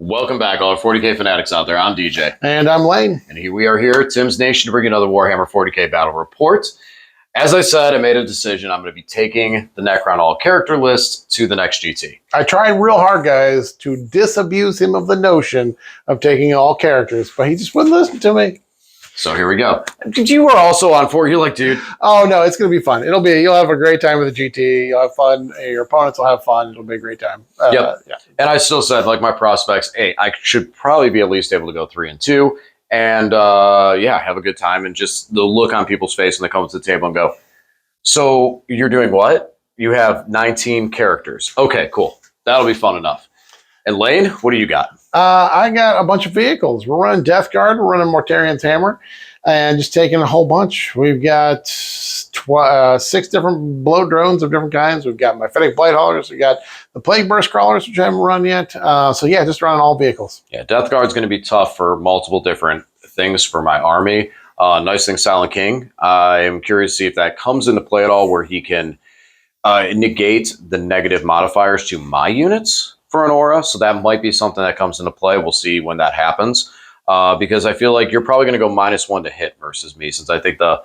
Welcome back, all 40K fanatics out there. I'm DJ. And I'm Lane. And here we are here at Tim's Nation to bring you another Warhammer 40K battle report. As I said, I made a decision. I'm going to be taking the Necron all-character list to the next GT. I tried real hard, guys, to disabuse him of the notion of taking all characters, but he just wouldn't listen to me. So here we go. You were also on 4. You're like, dude. Oh, no, it's going to be fun. You'll have a great time with the GT. You'll have fun. Your opponents will have fun. It'll be a great time. Yep. Yeah. And I still said, like, my prospects, hey, I should probably be at least able to go 3 and 2. And, yeah, have a good time. And just the look on people's face when they come to the table and go, so you're doing what? You have 19 characters. Okay, cool. That'll be fun enough. And Lane, what do you got? I got a bunch of vehicles. We're running Death Guard. We're running Mortarian's Hammer. And just taking a whole bunch. We've got 6 different blow drones of different kinds. We've got Mephitic Blight Haulers. We've got the Plague Burst Crawlers, which I haven't run yet. So, yeah, just running all vehicles. Yeah, Death Guard's going to be tough for multiple different things for my army. Nice thing, Silent King. I am curious to see if that comes into play at all, where he can negate the negative modifiers to my units for an aura. So that might be something that comes into play. We'll see when that happens. Because I feel like you're probably going to go -1 to hit versus me, since I think the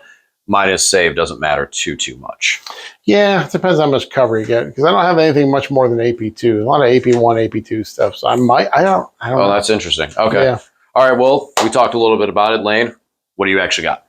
minus save doesn't matter too much. Yeah, it depends how much cover you get, because I don't have anything much more than AP2. A lot of AP1, AP2 stuff. So I don't know. Oh, that's interesting. Okay. Yeah. All right. Well, we talked a little bit about it. Lane, what do you actually got?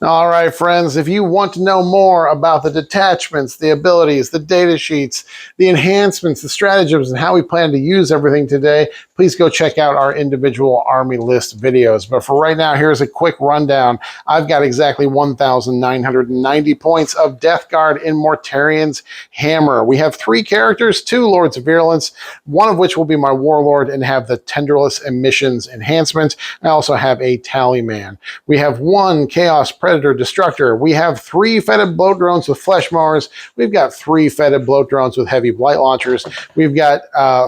All right, friends, if you want to know more about the detachments, the abilities, the data sheets, the enhancements, the stratagems, and how we plan to use everything today, please go check out our individual army list videos. But for right now, here's a quick rundown. I've got exactly 1,990 points of Death Guard in Mortarian's Hammer. We have 3 characters, 2 Lords of Virulence, one of which will be my Warlord and have the Tenderless Emissions enhancement. I also have a Tallyman. We have 1 Chaos Predator Destructor. We have 3 Fetid Bloat Drones with Flesh Mowers. We've got 3 Fetid Bloat Drones with Heavy Blight Launchers. We've got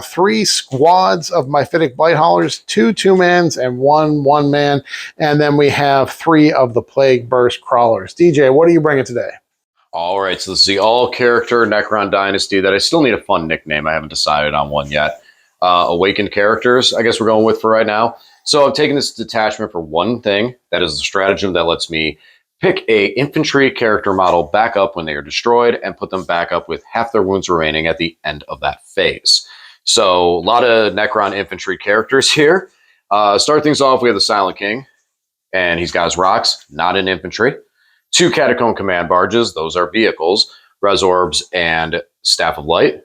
3 squads of Mephitic Blight Haulers, 2 2-mans and 1 1-man. And then we have 3 of the Plague Burst Crawlers. DJ, what are you bringing today? All right, so this is the all-character Necron Dynasty that I still need a fun nickname. I haven't decided on one yet. Awakened characters, I guess we're going with for right now. So I'm taking this detachment for one thing. That is a stratagem that lets me pick a infantry character model back up when they are destroyed and put them back up with half their wounds remaining at the end of that phase. So a lot of Necron infantry characters here. Start things off, we have the Silent King, and he's got his rocks, not in infantry. 2 Catacomb Command Barges, those are vehicles, Resorbs and Staff of Light.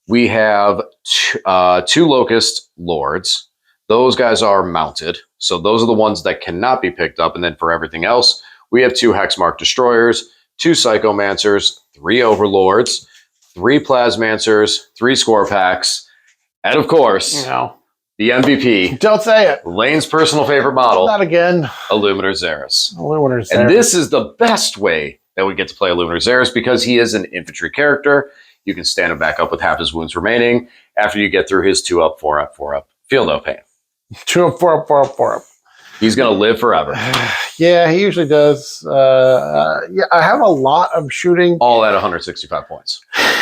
We have 2 Locust Lords. Those guys are mounted, so those are the ones that cannot be picked up. And then for everything else, we have 2 Hexmark Destroyers, 2 Psychomancers, 3 Overlords, 3 Plasmancers, 3 Scorpacks, and of course, the MVP. Don't say it. Lane's personal favorite model. Not again. Illuminator Xeris. Illuminator Xeris. And this is the best way that we get to play Illuminator Xeris, because he is an infantry character. You can stand him back up with half his wounds remaining after you get through his 2 up, 4 up, 4 up. Feel no pain. 2 up, 4 up, 4 up, 4 up. He's going to live forever. Yeah, he usually does. Yeah, I have a lot of shooting. All at 165 points.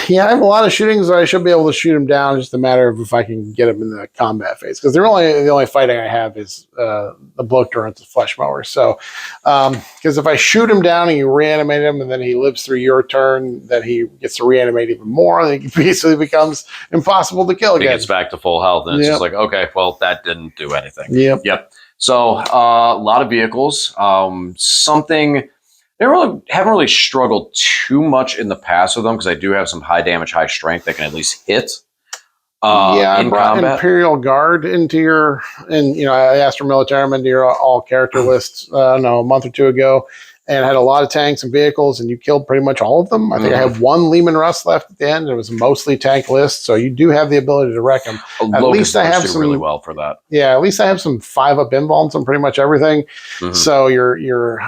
Yeah, I have a lot of shootings, so I should be able to shoot him down. Just a matter of if I can get him in the combat phase. Because the only fighting I have is the Bloat Drones with Flesh Mowers. So, because if I shoot him down and you reanimate him, and then he lives through your turn, then he gets to reanimate even more, and he basically becomes impossible to kill again. He gets back to full health, and it's just like, okay, well, that didn't do anything. Yep. So a lot of vehicles. Something they haven't really struggled too much in the past with them, because I do have some high damage, high strength that can at least hit. I brought combat. Imperial Guard into your, I asked for Militarum into your all character list. A month or 2 ago, and had a lot of tanks and vehicles, and you killed pretty much all of them. I think I have 1 Lehman Russ left at the end. It was a mostly tank list, so you do have the ability to wreck them. At least I have some really well for that. Yeah, at least I have some 5-up invulns on pretty much everything. So your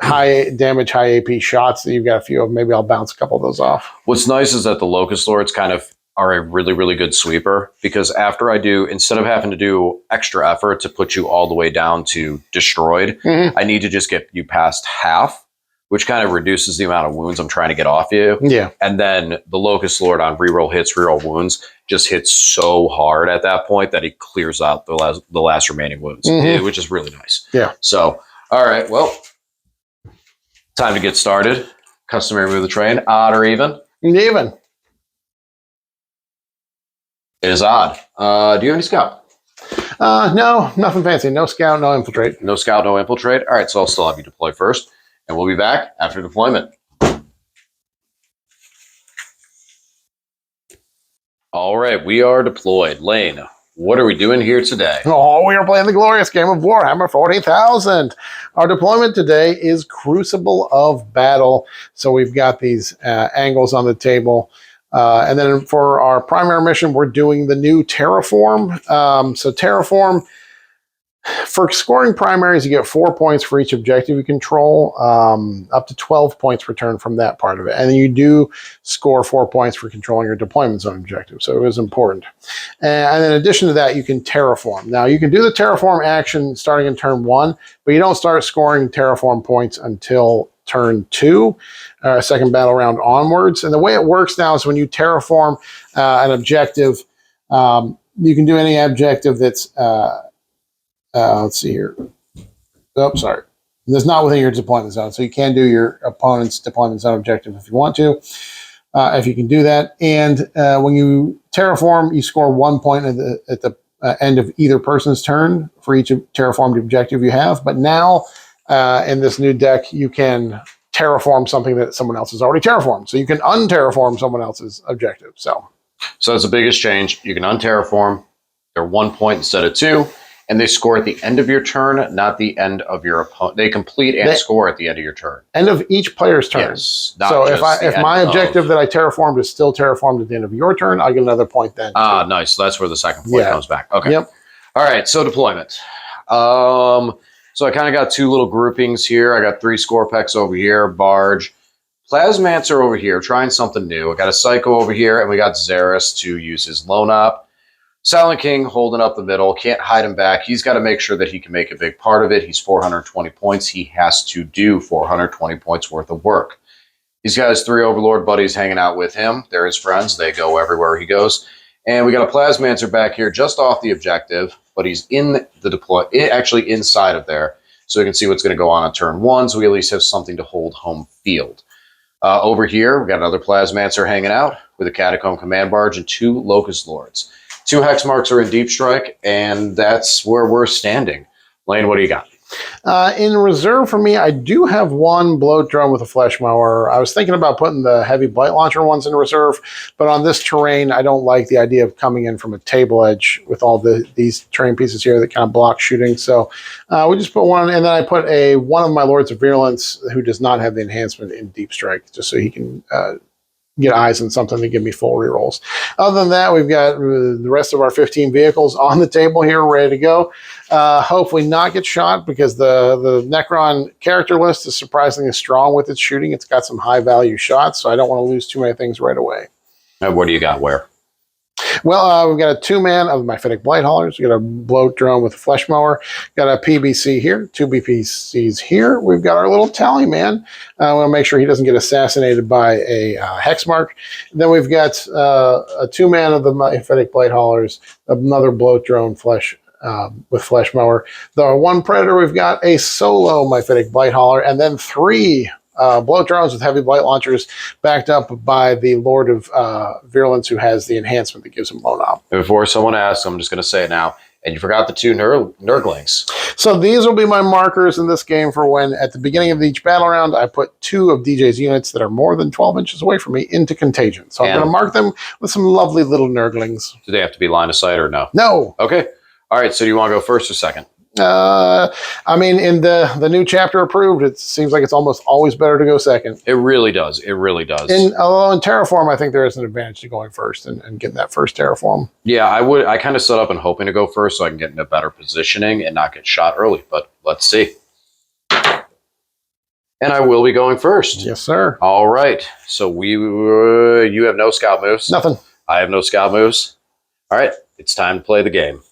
high damage, high AP shots that you've got a few of, maybe I'll bounce a couple of those off. What's nice is that the Locust Lords kind of are a really, really good sweeper, because after I do, instead of having to do extra effort to put you all the way down to destroyed, I need to just get you past half. which kind of reduces the amount of wounds I'm trying to get off you. Yeah. And then the Locust Lord on reroll hits, reroll wounds just hits so hard at that point that he clears out the last remaining wounds, which is really nice. Yeah. So, all right, well, time to get started. Customary move of the train, odd or even? Even. It is odd. Do you have any scout? No, nothing fancy. No scout, no infiltrate. No scout, no infiltrate. All right, so I'll still have you deploy first, and we'll be back after deployment. All right, we are deployed. Lane, what are we doing here today? Oh, we are playing the glorious game of Warhammer 40,000. Our deployment today is Crucible of Battle. So we've got these angles on the table. And then for our primary mission, we're doing the new Terraform. So Terraform, for scoring primaries, you get 4 points for each objective you control, up to 12 points returned from that part of it. And then you do score 4 points for controlling your deployment zone objective. So it was important. And in addition to that, you can terraform. Now, you can do the terraform action starting in turn 1, but you don't start scoring terraform points until turn 2, second battle round onwards. And the way it works now is when you terraform an objective, you can do any objective that's... let's see here. Oh, sorry. That's not within your deployment zone. So you can do your opponent's deployment zone objective if you want to, if you can do that. And when you terraform, you score 1 point at the end of either person's turn for each terraformed objective you have. But now in this new deck, you can terraform something that someone else has already terraformed. So you can unterraform someone else's objective. So that's the biggest change. You can unterraform. They're 1 point instead of 2. And they score at the end of your turn, not the end of your opponent. They complete and score at the end of your turn. End of each player's turn. Yes. So if my objective that I terraformed is still terraformed at the end of your turn, I get another point then. Ah, nice. So that's where the second point comes back. Okay. Yep. All right. So deployment. So I kind of got 2 little groupings here. I got 3 score pecks over here, Barge. Plasmancer over here, trying something new. I got a Psycho over here, and we got Xeris to use his Lone Op. Silent King holding up the middle, can't hide him back. He's got to make sure that he can make a big part of it. He's 420 points. He has to do 420 points worth of work. He's got his 3 Overlord buddies hanging out with him. They're his friends. They go everywhere he goes. And we got a Plasmancer back here just off the objective, but he's in the deploy, actually inside of there. So we can see what's going to go on turn 1, so we at least have something to hold home field. Over here, we got another Plasmancer hanging out with a Catacomb Command Barge and 2 Locust Lords. 2 hex marks are in Deep Strike, and that's where we're standing. Lane, what do you got? In reserve for me, I do have 1 Bloat Drone with a Flesh Mower. I was thinking about putting the Heavy Blight Launcher ones in reserve, but on this terrain, I don't like the idea of coming in from a table edge with all these terrain pieces here that kind of block shooting. So we just put 1, and then I put one of my Lords of Virulence who does not have the enhancement in Deep Strike, just so he can... get eyes on something to give me full rerolls. Other than that, we've got the rest of our 15 vehicles on the table here, ready to go. Hopefully not get shot, because the Necron character list is surprisingly strong with its shooting. It's got some high-value shots, so I don't want to lose too many things right away. What do you got where? Well, we've got a 2-man of my Fennec Blight Haulers. We've got a Bloat Drone with a Flesh Mower. Got a PBC here, 2 BPCs here. We've got our little Tally Man. I want to make sure he doesn't get assassinated by a hex mark. Then we've got a 2-man of the Fennec Blight Haulers, another Bloat Drone with Flesh Mower. The 1 Predator, we've got a solo Myphitic Blight Hauler, and then 3 Bloat Drones with Heavy Blight Launchers, backed up by the Lord of Virulence, who has the enhancement that gives him Lone Op. Before someone asks, I'm just going to say it now. And you forgot the 2 Nurglings. So these will be my markers in this game for when, at the beginning of each battle round, I put 2 of DJ's units that are more than 12 inches away from me into contagion. So I'm going to mark them with some lovely little Nurglings. Do they have to be line of sight or no? No. Okay. All right. So do you want to go first or second? I mean, in the new chapter approved, it seems like it's almost always better to go second. It really does. It really does. Although in Terraform, I think there is an advantage to going first and getting that first Terraform. Yeah, I kind of set up and hoping to go first so I can get in a better positioning and not get shot early. But let's see. And I will be going first. Yes, sir. All right. So you have no scout moves. Nothing. I have no scout moves. All right. It's time to play the game.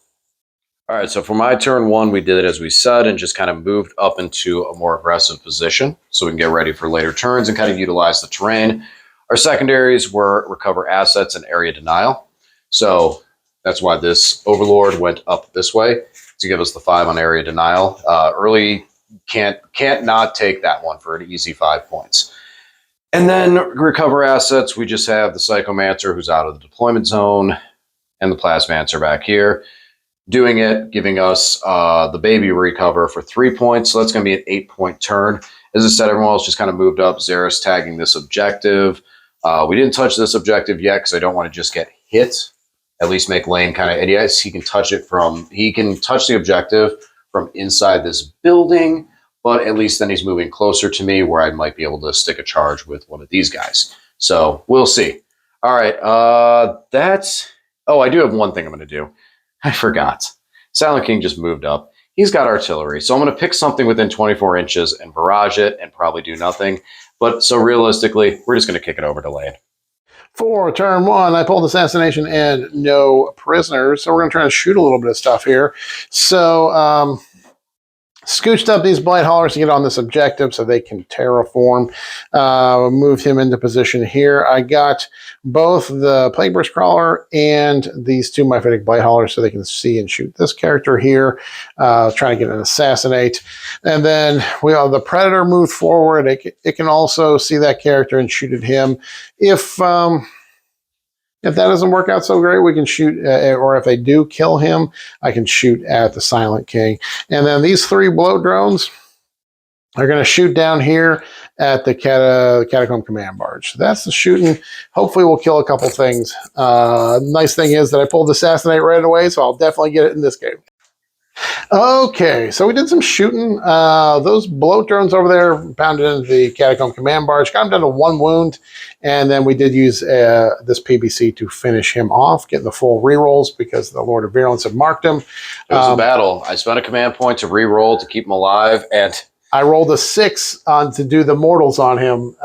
All right, so for my turn one, we did it as we said and just kind of moved up into a more aggressive position so we can get ready for later turns and kind of utilize the terrain. Our secondaries were recover assets and area denial. So that's why this Overlord went up this way to give us the 5 on area denial. Early can't not take that one for an easy 5 points. And then recover assets, we just have the Psychomancer who's out of the deployment zone and the Plasmancer back here. Doing it, giving us the baby recover for 3 points. So that's going to be an 8-point turn. As I said, everyone else just kind of moved up. Xeris tagging this objective. We didn't touch this objective yet because I don't want to just get hit. At least make Lane kind of, and yes, he can touch the objective from inside this building, but at least then he's moving closer to me where I might be able to stick a charge with one of these guys. So we'll see. All right, I do have one thing I'm going to do. I forgot. Silent King just moved up. He's got artillery. So I'm going to pick something within 24 inches and barrage it and probably do nothing. But so realistically, we're just going to kick it over to Lane. For turn 1, I pulled Assassination and no prisoners. So we're going to try to shoot a little bit of stuff here. So scooched up these Blight Haulers to get on this objective so they can terraform. Moved him into position here. I got both the Plague Burst Crawler and these 2 Myphitic Blight Haulers so they can see and shoot this character here. Trying to get an Assassinate. And then we have the Predator moved forward. It can also see that character and shoot at him. If that doesn't work out so great, we can shoot, or if they do kill him, I can shoot at the Silent King. And then these 3 bloat drones are going to shoot down here at the Catacomb Command Barge. So that's the shooting. Hopefully we'll kill a couple things. Nice thing is that I pulled Assassinate right away, so I'll definitely get it in this game. Okay, so we did some shooting. Those bloat drones over there pounded into the Catacomb Command Barge, got him down to 1 wound, and then we did use this PBC to finish him off, getting the full rerolls because the Lord of Virulence had marked him. It was a battle. I spent a command point to reroll to keep him alive, and I rolled a 6 to do the mortals on him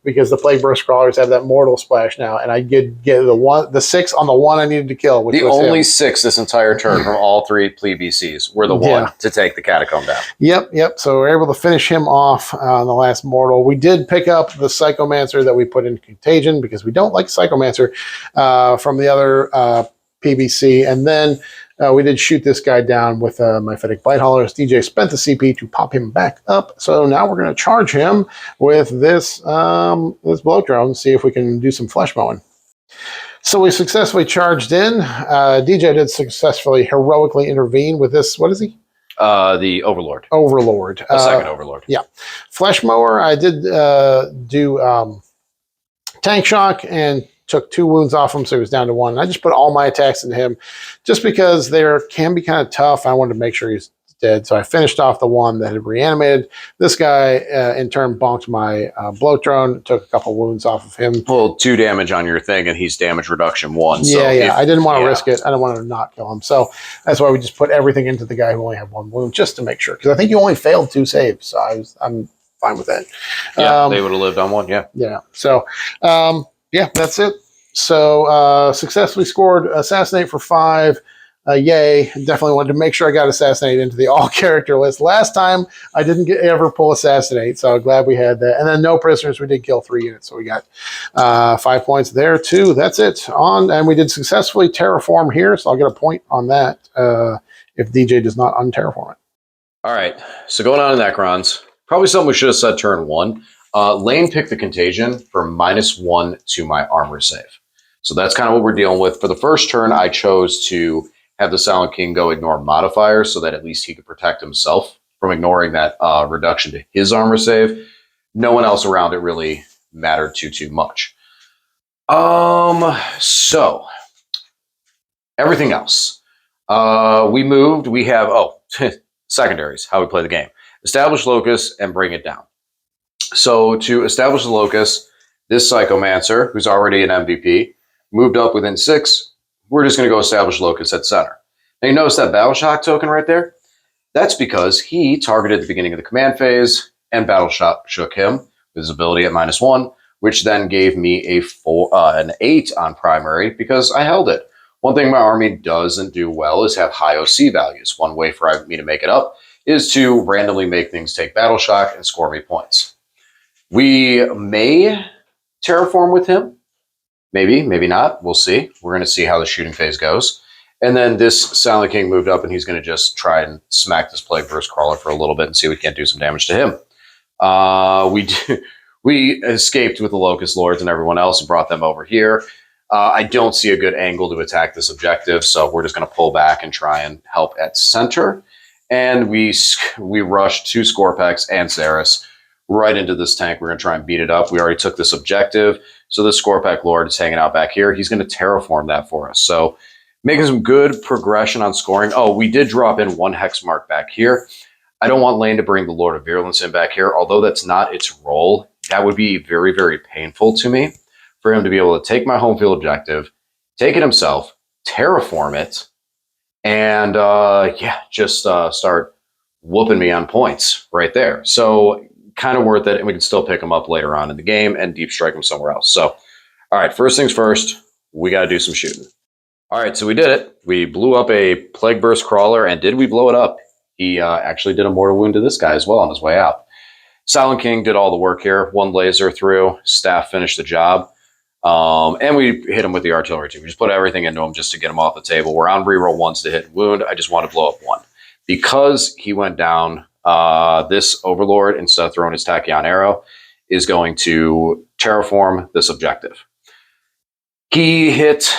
because the Plague Burst Crawlers have that mortal splash now, and I did get the 6 on the one I needed to kill. Which the was only him. 6 this entire turn from all 3 plebiscites were the one to take the Catacomb down. Yep. So we're able to finish him off on the last mortal. We did pick up the Psychomancer that we put in Contagion because we don't like Psychomancer from the other PBC, and then we did shoot this guy down with Myphitic Blight Haulers. DJ spent the CP to pop him back up. So now we're going to charge him with this bloat drone, see if we can do some flesh mowing. So we successfully charged in. DJ did successfully heroically intervene with this. What is he? The Overlord. Overlord. A second Overlord. Yeah. Flesh mower, I did do tank shock and took 2 wounds off him, so he was down to 1. And I just put all my attacks into him just because they can be kind of tough. I wanted to make sure he's dead. So I finished off the one that had reanimated. This guy, in turn, bonked my bloat drone, took a couple wounds off of him. Well, 2 damage on your thing, and he's damage reduction 1. So I didn't want to risk it. I didn't want to not kill him. So that's why we just put everything into the guy who only had 1 wound, just to make sure. Because I think you only failed 2 saves. So I'm fine with that. Yeah, they would have lived on 1, yeah. Yeah. So, that's it. So successfully scored Assassinate for 5. Yay. Definitely wanted to make sure I got Assassinate into the all-character list. Last time, I didn't ever pull Assassinate, so glad we had that. And then no prisoners. We did kill 3 units, so we got 5 points there, too. That's it. And we did successfully terraform here, so I'll get a point on that if DJ does not unterraform it. All right, so going on to Necrons. Probably something we should have said turn 1. Lane picked the Contagion for -1 to my armor save. So that's kind of what we're dealing with. For the first turn, I chose to have the Silent King go ignore modifiers so that at least he could protect himself from ignoring that reduction to his armor save. No one else around it really mattered too much. So everything else. We moved. We have, secondaries, how we play the game. Establish locus and bring it down. So to establish the locus, this Psychomancer, who's already an MVP, moved up within 6. We're just going to go establish locus at center. Now you notice that Battle Shock token right there? That's because he targeted the beginning of the command phase and Battle Shock shook him with his ability at -1, which then gave me an 8 on primary because I held it. One thing my army doesn't do well is have high OC values. One way for me to make it up is to randomly make things take battle shock and score me points. We may terraform with him. Maybe, maybe not. We'll see. We're going to see how the shooting phase goes. And then this Silent King moved up, and he's going to just try and smack this Plague Burst Crawler for a little bit and see if we can't do some damage to him. We escaped with the Locust Lords and everyone else and brought them over here. I don't see a good angle to attack this objective, so we're just going to pull back and try and help at center. And we rushed 2 Scorpex and Xeris right into this tank. We're going to try and beat it up. We already took this objective, so the Scorpec Lord is hanging out back here. He's going to terraform that for us. So making some good progression on scoring. Oh, we did drop in 1 hex mark back here. I don't want Lane to bring the Lord of Virulence in back here, although that's not its role. That would be very, very painful to me for him to be able to take my home field objective, take it himself, terraform it, and just start whooping me on points right there. So kind of worth it, and we can still pick him up later on in the game and deep strike him somewhere else. So, all right, first things first, we got to do some shooting. All right, so we did it. We blew up a Plague Burst Crawler, and did we blow it up? He actually did a mortal wound to this guy as well on his way out. Silent King did all the work here. 1 laser through, staff finished the job. And we hit him with the artillery too. We just put everything into him just to get him off the table. We're on reroll 1s to hit and wound. I just want to blow up 1. Because he went down, this Overlord, instead of throwing his Tachyon arrow, is going to terraform this objective. He hit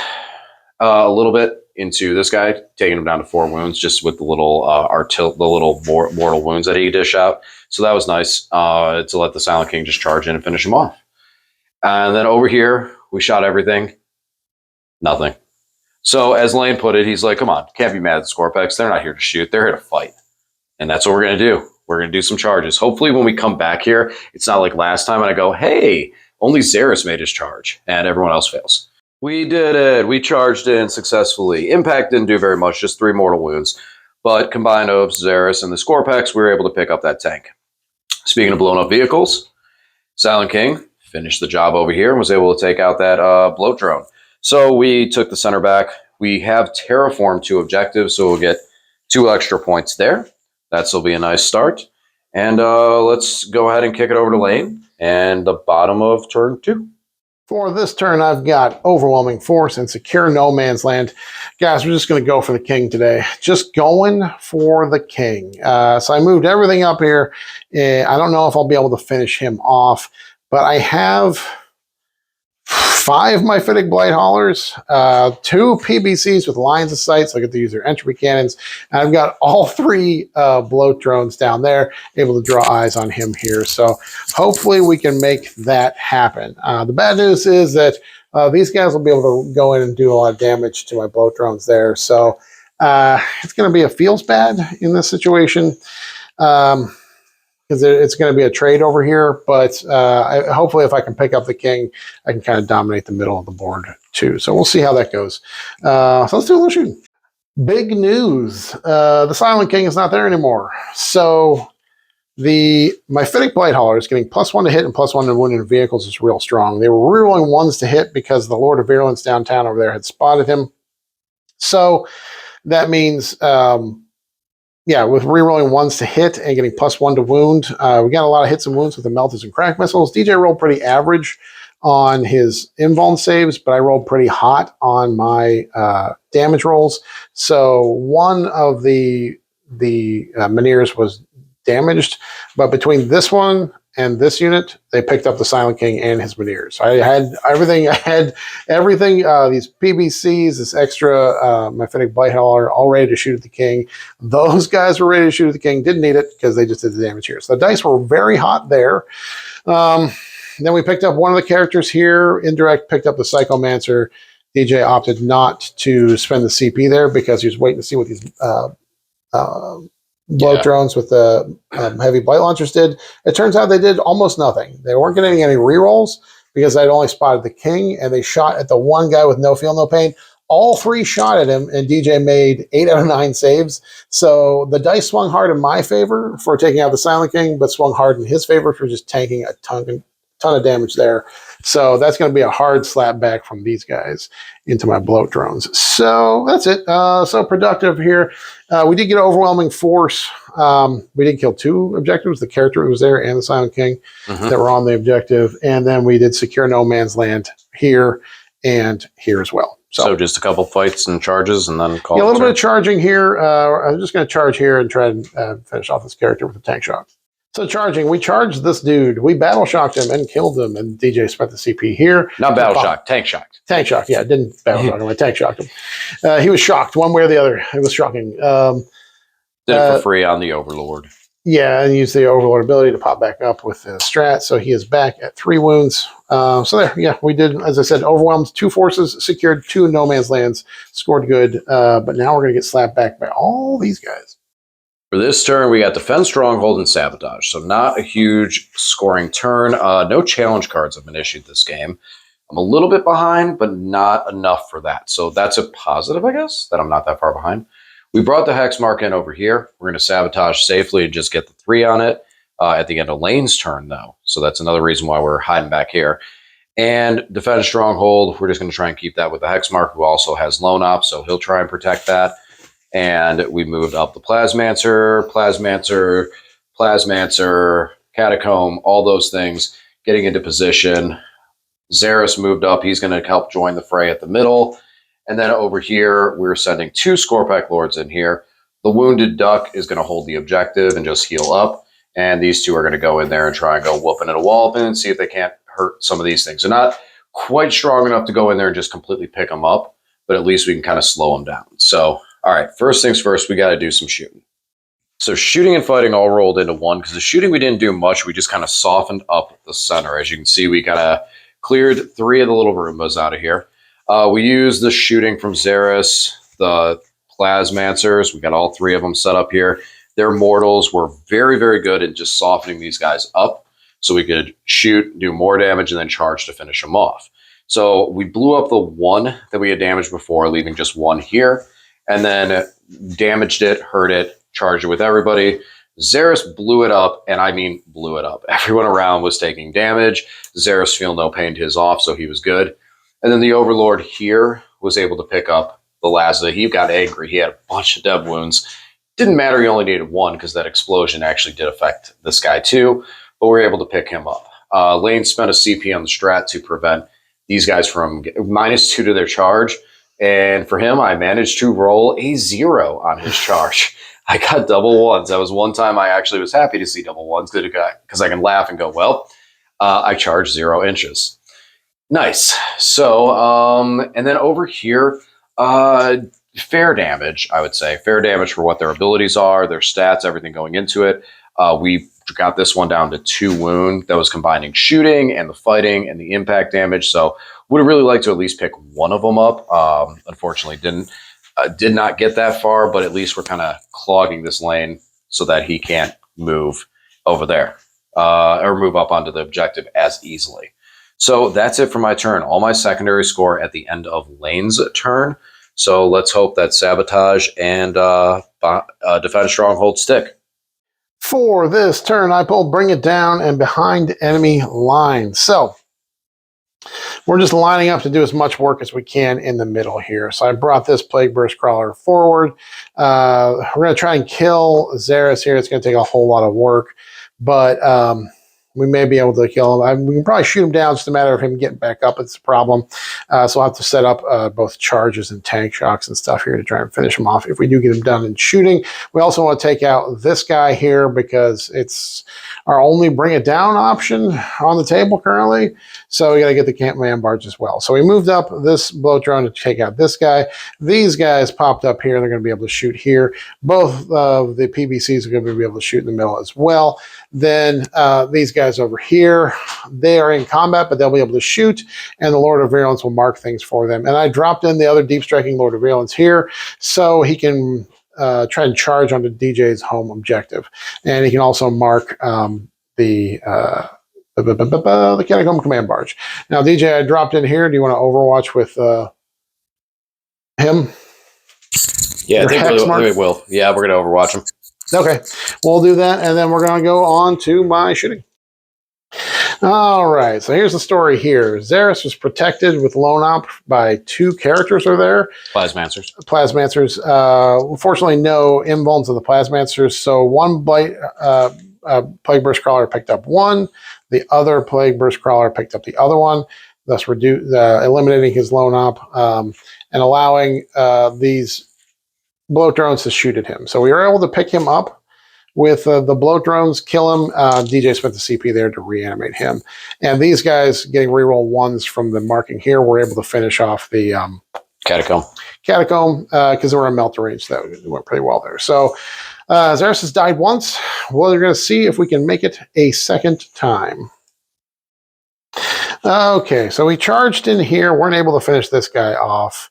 a little bit into this guy, taking him down to 4 wounds, just with the little mortal wounds that he dish out. So that was nice to let the Silent King just charge in and finish him off. And then over here, we shot everything. Nothing. So as Lane put it, he's like, come on, can't be mad at the Scorpex. They're not here to shoot. They're here to fight. And that's what we're going to do. We're going to do some charges. Hopefully when we come back here, it's not like last time and I go, hey, only Xeris made his charge and everyone else fails. We did it. We charged in successfully. Impact didn't do very much, just 3 mortal wounds. But combined of Xeris and the Scorpex, we were able to pick up that tank. Speaking of blown up vehicles, Silent King finished the job over here and was able to take out that bloat drone. So we took the center back. We have terraformed 2 objectives, so we'll get 2 extra points there. That'll be a nice start. And let's go ahead and kick it over to Lane and the bottom of turn 2. For this turn, I've got Overwhelming Force and Secure No Man's Land. Guys, we're just going to go for the king today. Just going for the king. So I moved everything up here. I don't know if I'll be able to finish him off, but I have 5 Myphitic Blight Haulers, 2 PBCs with lines of sight, so I get to use their entropy cannons. And I've got all 3 bloat drones down there, able to draw eyes on him here. So hopefully we can make that happen. The bad news is that these guys will be able to go in and do a lot of damage to my bloat drones there. So it's going to be a feels bad in this situation. Because it's going to be a trade over here, but hopefully if I can pick up the king, I can kind of dominate the middle of the board too. So we'll see how that goes. So let's do a little shooting. Big news. The Silent King is not there anymore. So the Myphitic Blight Hauler is getting +1 to hit and +1 to wound in vehicles is real strong. They were rerolling 1s to hit because the Lord of Virulence downtown over there had spotted him. So that means... with rerolling 1s to hit and getting +1 to wound. We got a lot of hits and wounds with the Melters and Crack Missiles. DJ rolled pretty average on his invuln saves, but I rolled pretty hot on my damage rolls. So one of the Minears was damaged, but between this one and this unit, they picked up the Silent King and his Minears. I had everything. These PBCs, this extra Myphitic Blight Hauler, all ready to shoot at the king. Those guys were ready to shoot at the king. Didn't need it because they just did the damage here. So the dice were very hot there. Then we picked up one of the characters here. Indirect picked up the Psychomancer. DJ opted not to spend the CP there because he was waiting to see what these bloat drones with the heavy blight launchers did. It turns out they did almost nothing. They weren't getting any rerolls because I'd only spotted the king, and they shot at the one guy with no feel, no pain. All 3 shot at him, and DJ made 8 out of 9 saves. So the dice swung hard in my favor for taking out the Silent King, but swung hard in his favor for just tanking a ton ton of damage there. So that's going to be a hard slap back from these guys into my bloat drones. So that's it. So productive here. We did get an overwhelming force. We did kill 2 objectives, the character who was there and the Silent King that were on the objective. And then we did secure no man's land here and here as well. So just a couple fights and charges and then call a little bit of charging here. I'm just going to charge here and try and finish off this character with a tank shock. So charging, we charged this dude. We battle shocked him and killed him. And DJ spent the CP here. Not battle shock, tank shocked. Tank shock, yeah. Didn't battle shock him. I tank shocked him. He was shocked one way or the other. It was shocking. Did it for free on the Overlord. Yeah, and used the Overlord ability to pop back up with the strat. So he is back at 3 wounds. So there, yeah, we did, as I said, overwhelmed 2 forces, secured 2 no man's lands, scored good. But now we're going to get slapped back by all these guys. For this turn, we got Defend, Stronghold, and Sabotage. So not a huge scoring turn. No challenge cards have been issued this game. I'm a little bit behind, but not enough for that. So that's a positive, I guess, that I'm not that far behind. We brought the Hex Mark in over here. We're going to Sabotage safely and just get the 3 on it at the end of Lane's turn, though. So that's another reason why we're hiding back here. And Defend Stronghold, we're just going to try and keep that with the Hex Mark, who also has Lone Op, so he'll try and protect that. And we moved up the Plasmancer, Catacomb, all those things, getting into position. Xeris moved up. He's going to help join the fray at the middle. And then over here, we're sending 2 Scorpack Lords in here. The Wounded Duck is going to hold the objective and just heal up. And these 2 are going to go in there and try and go whooping at a wall and see if they can't hurt some of these things. They're not quite strong enough to go in there and just completely pick them up, but at least we can kind of slow them down. So, all right, first things first, we got to do some shooting. So shooting and fighting all rolled into one, because the shooting we didn't do much. We just kind of softened up the center. As you can see, we kind of cleared 3 of the little Roombas out of here. We used the shooting from Xeris, the Plasmancers. We got all 3 of them set up here. Their mortals were very, very good at just softening these guys up so we could shoot, do more damage, and then charge to finish them off. So we blew up the 1 that we had damaged before, leaving just 1 here, and then damaged it, hurt it, charged it with everybody. Xeris blew it up, and I mean blew it up. Everyone around was taking damage. Xeris feel no pain to his off, so he was good. And then the Overlord here was able to pick up the Lazda. He got angry. He had a bunch of dev wounds. Didn't matter, he only needed 1 because that explosion actually did affect this guy too, but we were able to pick him up. Lane spent a CP on the strat to prevent these guys from -2 to their charge. And for him, I managed to roll a 0 on his charge. I got double 1s. That was one time I actually was happy to see double 1s because I can laugh and go, well, I charged 0 inches. Nice. So, and then over here, fair damage, I would say. Fair damage for what their abilities are, their stats, everything going into it. We got this one down to 2 wound. That was combining shooting and the fighting and the impact damage. So would have really liked to at least pick one of them up. Unfortunately, did not get that far, but at least we're kind of clogging this lane so that he can't move over there or move up onto the objective as easily. So that's it for my turn. All my secondary score at the end of Lane's turn. So let's hope that Sabotage and Defend Stronghold stick. For this turn, I pulled Bring It Down and Behind Enemy Lines. So we're just lining up to do as much work as we can in the middle here. So I brought this Plague Burst Crawler forward. We're going to try and kill Xeris here. It's going to take a whole lot of work, but we may be able to kill him. We can probably shoot him down. It's just a matter of him getting back up. It's a problem. So I'll have to set up both charges and tank shocks and stuff here to try and finish him off if we do get him done in shooting. We also want to take out this guy here because it's our only Bring It Down option on the table currently. So we got to get the Camp Man Barge as well. So we moved up this blow drone to take out this guy. These guys popped up here. They're going to be able to shoot here. Both of the PBCs are going to be able to shoot in the middle as well. Then these guys over here, they are in combat, but they'll be able to shoot, and the Lord of Virulence will mark things for them. And I dropped in the other deep striking Lord of Virulence here so he can try and charge onto DJ's home objective. And he can also mark the Catacomb Command Barge. Now, DJ, I dropped in here. Do you want to overwatch with him? Yeah, I think we will. Yeah, we're going to overwatch him. Okay, we'll do that, and then we're going to go on to my shooting. All right, so here's the story here. Xeris was protected with lone op by 2 characters are there. Plasmancers. Plasmancers. Unfortunately, no invulns of the Plasmancers. So one Plague Burst Crawler picked up 1. The other Plague Burst Crawler picked up the other one, thus eliminating his lone op and allowing these bloat drones to shoot at him. So we were able to pick him up with the bloat drones, kill him. DJ spent the CP there to reanimate him. And these guys getting reroll 1s from the marking here were able to finish off the Catacomb because they were in melt range. That went pretty well there. So Xeris has died once. Well, we're going to see if we can make it a second time. Okay, so we charged in here. Weren't able to finish this guy off.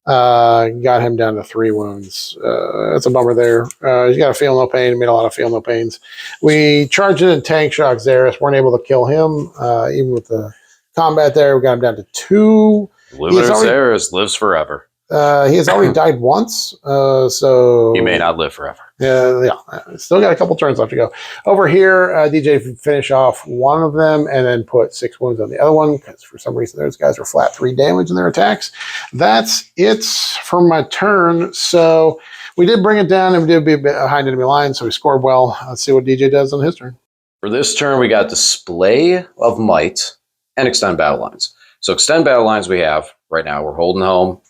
Got him down to 3 wounds. That's a bummer there. He's got a feel no pain. Made a lot of feel no pains. We charged in and tank shock Xeris. Weren't able to kill him. Even with the combat there, we got him down to 2. Luminous Xeris lives forever. He has already died once, so he may not live forever. Yeah, still got a couple turns left to go. Over here, DJ finish off one of them and then put 6 wounds on the other one because for some reason those guys are flat 3 damage in their attacks. That's it for my turn. So we did bring it down and we did be behind enemy lines, so we scored well. Let's see what DJ does on his turn. For this turn, we got Display of Might and Extend Battle Lines. So Extend Battle Lines we have right now. We're holding home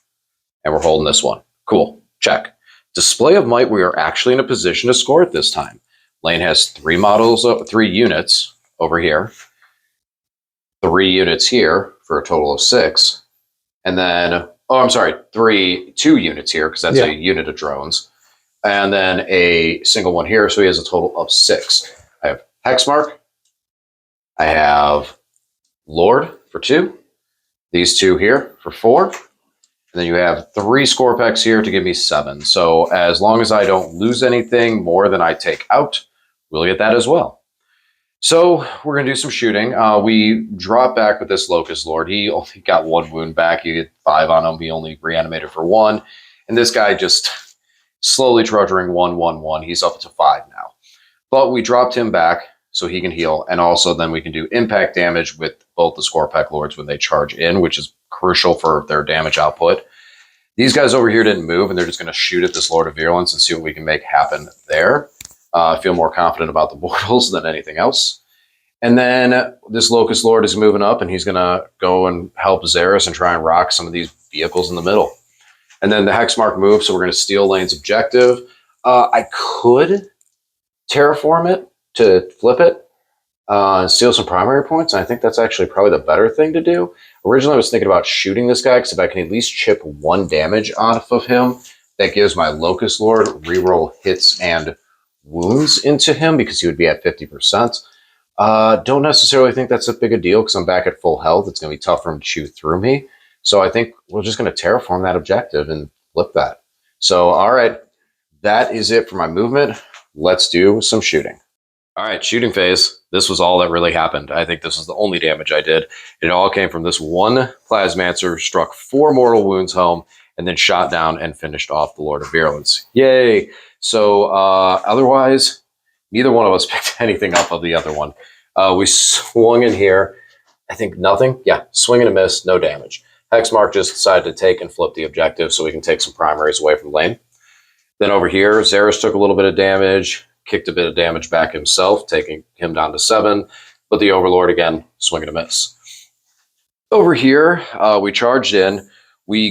and we're holding this one. Cool. Check. Display of Might, we are actually in a position to score it this time. Lane has 3 units over here, 3 units here for a total of 6. And then, 2 units here because that's a unit of drones. And then a single one here, so he has a total of 6. I have Hexmark. I have Lord for 2. These 2 here for 4. And then you have 3 Scorpex here to give me 7. So as long as I don't lose anything more than I take out, we'll get that as well. So we're going to do some shooting. We drop back with this Locust Lord. He only got 1 wound back. You get 5 on him. He only reanimated for 1. And this guy just slowly trudging 1, 1, 1. He's up to 5 now. But we dropped him back so he can heal. And also then we can do impact damage with both the Scorpec Lords when they charge in, which is crucial for their damage output. These guys over here didn't move, and they're just going to shoot at this Lord of Virulence and see what we can make happen there. I feel more confident about the mortals than anything else. And then this Locust Lord is moving up, and he's going to go and help Xeris and try and rock some of these vehicles in the middle. And then the Hexmark moves, so we're going to steal Lane's objective. I could terraform it to flip it and steal some primary points. And I think that's actually probably the better thing to do. Originally, I was thinking about shooting this guy because if I can at least chip 1 damage off of him, that gives my Locust Lord reroll hits and wounds into him because he would be at 50%. Don't necessarily think that's a big a deal because I'm back at full health. It's going to be tough for him to chew through me. So I think we're just going to terraform that objective and flip that. So, all right, that is it for my movement. Let's do some shooting. All right, shooting phase. This was all that really happened. I think this was the only damage I did. It all came from this one Plasmancer, struck 4 mortal wounds home, and then shot down and finished off the Lord of Virulence. Yay! So otherwise, neither one of us picked anything up of the other one. We swung in here. I think nothing. Yeah, swing and a miss, no damage. Hexmark just decided to take and flip the objective so we can take some primaries away from Lane. Then over here, Xeris took a little bit of damage, kicked a bit of damage back himself, taking him down to 7. But the Overlord, again, swing and a miss. Over here, we charged in. We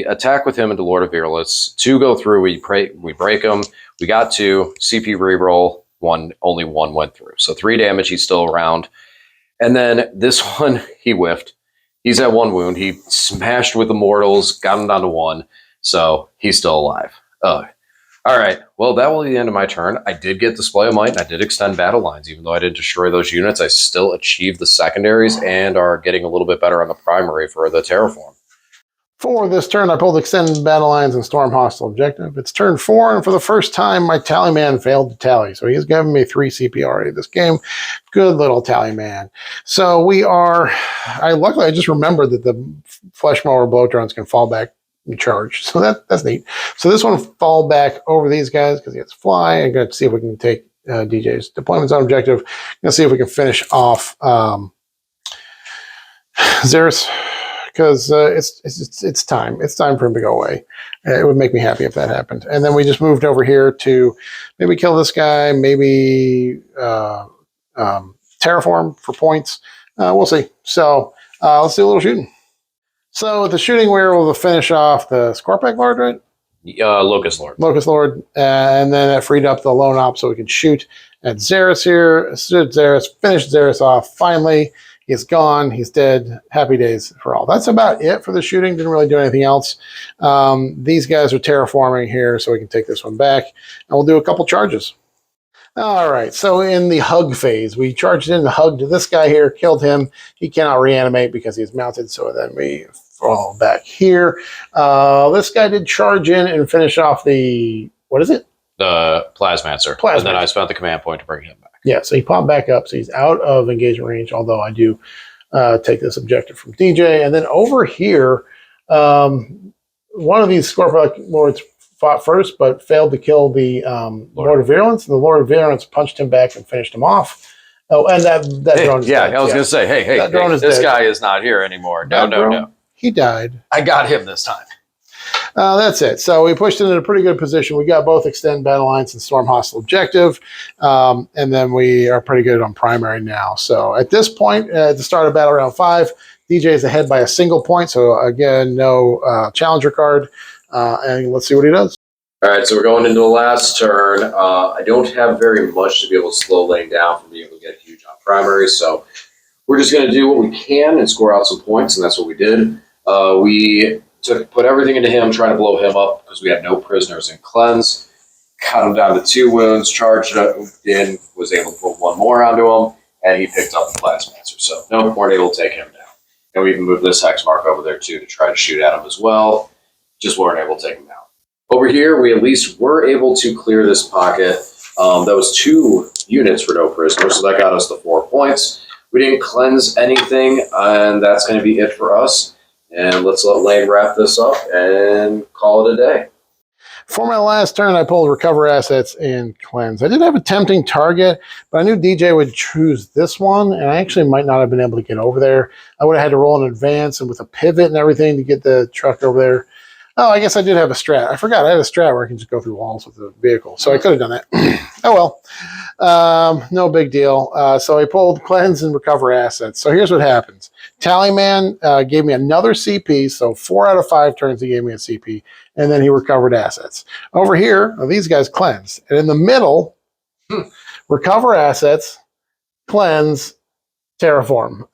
attack with him into Lord of Virulence. 2 go through, we break him. We got 2, CP reroll, 1, only 1 went through. So 3 damage, he's still around. And then this one, he whiffed. He's at 1 wound. He smashed with the mortals, got him down to 1. So he's still alive. All right. Well, that will be the end of my turn. I did get Display of Might, and I did extend battle lines. Even though I didn't destroy those units, I still achieved the secondaries and are getting a little bit better on the primary for the terraform. For this turn, I pulled Extended Battle Lines and Storm Hostile Objective. It's turn 4, and for the first time, my tally man failed to tally. So he's given me 3 CP already this game. Good little tally man. So luckily, I just remembered that the Flesh Mower blow drones can fall back and charge. So that's neat. So this one fall back over these guys because he has fly. I'm going to see if we can take DJ's deployment zone objective. Let's see if we can finish off Xeris, because it's time. It's time for him to go away. It would make me happy if that happened. And then we just moved over here to maybe kill this guy, maybe terraform for points. We'll see. So let's do a little shooting. So with the shooting, we were able to finish off the Scorpack Lord, right? Locust Lord. Locust Lord. And then that freed up the lone op so we could shoot at Xeris here. Stood Xeris, finished Xeris off. Finally, he's gone. He's dead. Happy days for all. That's about it for the shooting. Didn't really do anything else. These guys are terraforming here, so we can take this one back. And we'll do a couple charges. All right, so in the hug phase, we charged in the hug to this guy here, killed him. He cannot reanimate because he's mounted, so then we fall back here. This guy did charge in and finish off the, what is it? The Plasmancer. And then I spent the command point to bring him back. Yeah, so he popped back up, so he's out of engagement range, although I do take this objective from DJ. And then over here, one of these Scorpack Lords fought first, but failed to kill the Lord of Virulence. And the Lord of Virulence punched him back and finished him off. Oh, and that drone is dead. I was going to say, hey, this guy is not here anymore. No. He died. I got him this time. That's it. So we pushed into a pretty good position. We got both Extend Battle Lines and Storm Hostile Objective. And then we are pretty good on primary now. So at this point, at the start of Battle Round 5, DJ is ahead by a single point. So again, no Challenger card. And let's see what he does. All right, so we're going into the last turn. I don't have very much to be able to slow Lane down from being able to get huge on primary. So we're just going to do what we can and score out some points. And that's what we did. We put everything into him, trying to blow him up because we had no prisoners in cleanse. Cut him down to 2 wounds, charged in, was able to put 1 more onto him, and he picked up the Plasmancer. So no, weren't able to take him down. And we even moved this hex mark over there too to try to shoot at him as well. Just weren't able to take him down. Over here, we at least were able to clear this pocket. That was 2 units for no prisoners, so that got us the 4 points. We didn't cleanse anything, and that's going to be it for us. And let's let Lane wrap this up and call it a day. For my last turn, I pulled Recover Assets and Cleanse. I did have a tempting target, but I knew DJ would choose this one, and I actually might not have been able to get over there. I would have had to roll in advance and with a pivot and everything to get the truck over there. Oh, I guess I did have a strat. I forgot I had a strat where I can just go through walls with the vehicle, so I could have done that. Oh well, no big deal. So I pulled Cleanse and Recover Assets. So here's what happens. Tallyman gave me another CP, so 4 out of 5 turns he gave me a CP, and then he recovered assets. Over here, these guys cleansed. And in the middle, Recover Assets, Cleanse, Terraform.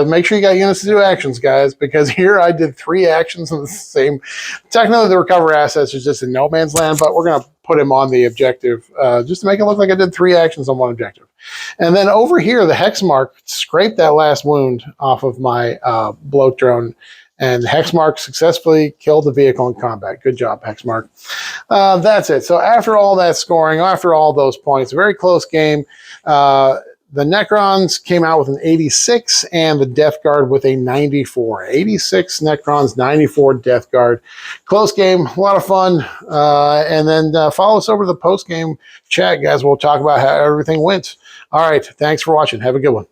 Make sure you got units to do actions, guys, because here I did 3 actions in the same. Technically, the Recover Assets is just in no man's land, but we're going to put him on the objective just to make it look like I did 3 actions on 1 objective. And then over here, the hex mark scraped that last wound off of my bloat drone, and the hex mark successfully killed the vehicle in combat. Good job, hex mark. That's it. So after all that scoring, after all those points, a very close game. The Necrons came out with an 86 and the Death Guard with a 94. 86 Necrons, 94 Death Guard. Close game, a lot of fun. And then follow us over to the post-game chat, guys. We'll talk about how everything went. All right, thanks for watching. Have a good one.